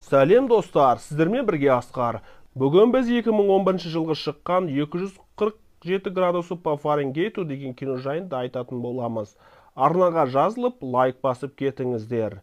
Сәлем достар, сіздермен бірге Асқар. Бүгін біз 2011 жылғы шыққан 247 градусы по Фаренгейту деген кино жайында айтатын боламыз. Арнаға жазылып, лайк басып кетіңіздер.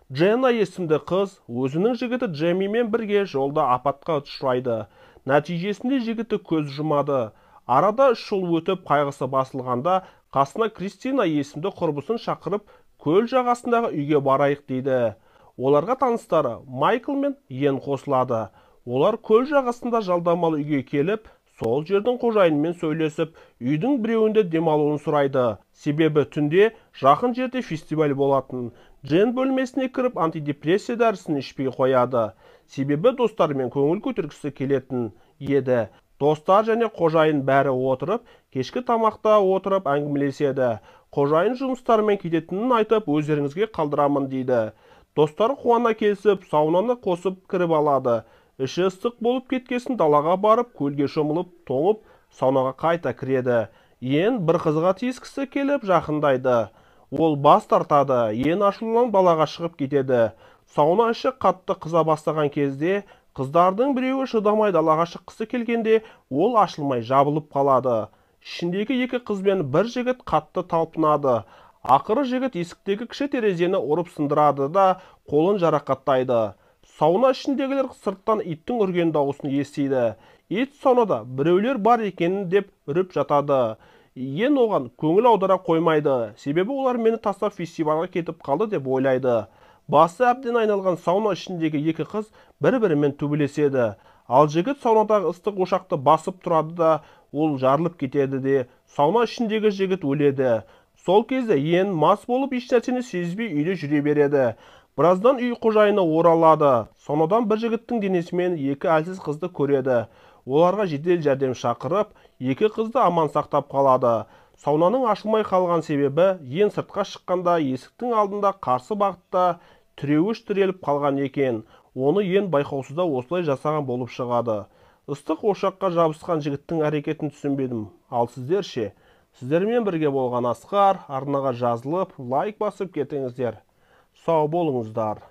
Дженна есімді қыз өзінің жігіті Джемимен бірге жолда апатқа ұшырайды. Нәтижесінде жігіті көз жұмады. Арада 3 жыл өтіп қайғысы басылғанда, қасына Кристина есімді құрбысын шақырып, көл жағасындағы үйге барайық дейді. Оларға таныстары Майкл мен Йен қосылады. Олар көл жағасында жалдамалы үйге келіп, сол жердің қожайынымен сөйлесіп, үйдің біреуінде демалуын сұрайды. Себебі түнде жақын жерде фестиваль болатын. Джен бөлмесіне кіріп антидепрессия дәрісін ішпей қояды. Себебі достарымен көңіл көтергісі келетін еді. Достар және қожайын бәрі отырып, кешкі тамақта отырып әңгімелеседі. Қожайын жұмыстарымен кететінін айтып, өздеріңізге қалдырамын дейді. Достары қуана келсіп, саунаны қосып кіріп алады. Іші ыстық болып кеткесін далаға барып, көлге шомылып, тоңып, саунаға қайта кіреді. Йен бір қызға тиіскісі келіп жақындайды. Ол бас тартады. Йен ашуланып далаға шығып кетеді. Сауна іші қатты қыза бастаған кезде, қыздардың біреуі шыдамай далаға шыққысы келгенде, ол ашылмай жабылып қалады. Ішіндегі екі қызбен бір жігіт қатты талпынады. Ақыры жігіт есіктегі кіші терезені ұрып сындырады да қолын жарақаттайды. Сауна ішіндегілер сырттан иттің үрген дауысын естиді. Ит саунада біреулер бар екенін деп үріп жатады. Йен оған көңіл аудара қоймайды. Себебі олар мені тастап фестивальға кетіп қалды деп ойлайды. Басы әбден айналған сауна ішіндегі екі қыз бір-бірімен төбелеседі. Ал жігіт саунадағы ыстық ошақты басып тұрады да, ол жарылып кетеді де, сауна ішіндегі жігіт өледі. Сол кезде Йен мас болып ешнәрсені сезбей үйде жүре береді. Біраздан үй қожайыны оралады. Сонадан бір жігіттің денесімен екі әлсіз қызды көреді. Оларға жедел жәрдем шақырып, екі қызды аман сақтап қалады. Саунаның ашылмай қалған себебі, Йен сыртқа шыққанда есіктің алдында қарсы бағытта тіреуіш тіреліп қалған екен. Оны Йен байқаусызда осылай жасаған болып шығады. Ыстық ошаққа жабысқан жігіттің әрекетін түсінбедім. Ал сіздер ше? Сіздермен бірге болған Асқар, арнаға жазылып, лайк басып кетіңіздер. Сау болыңыздар.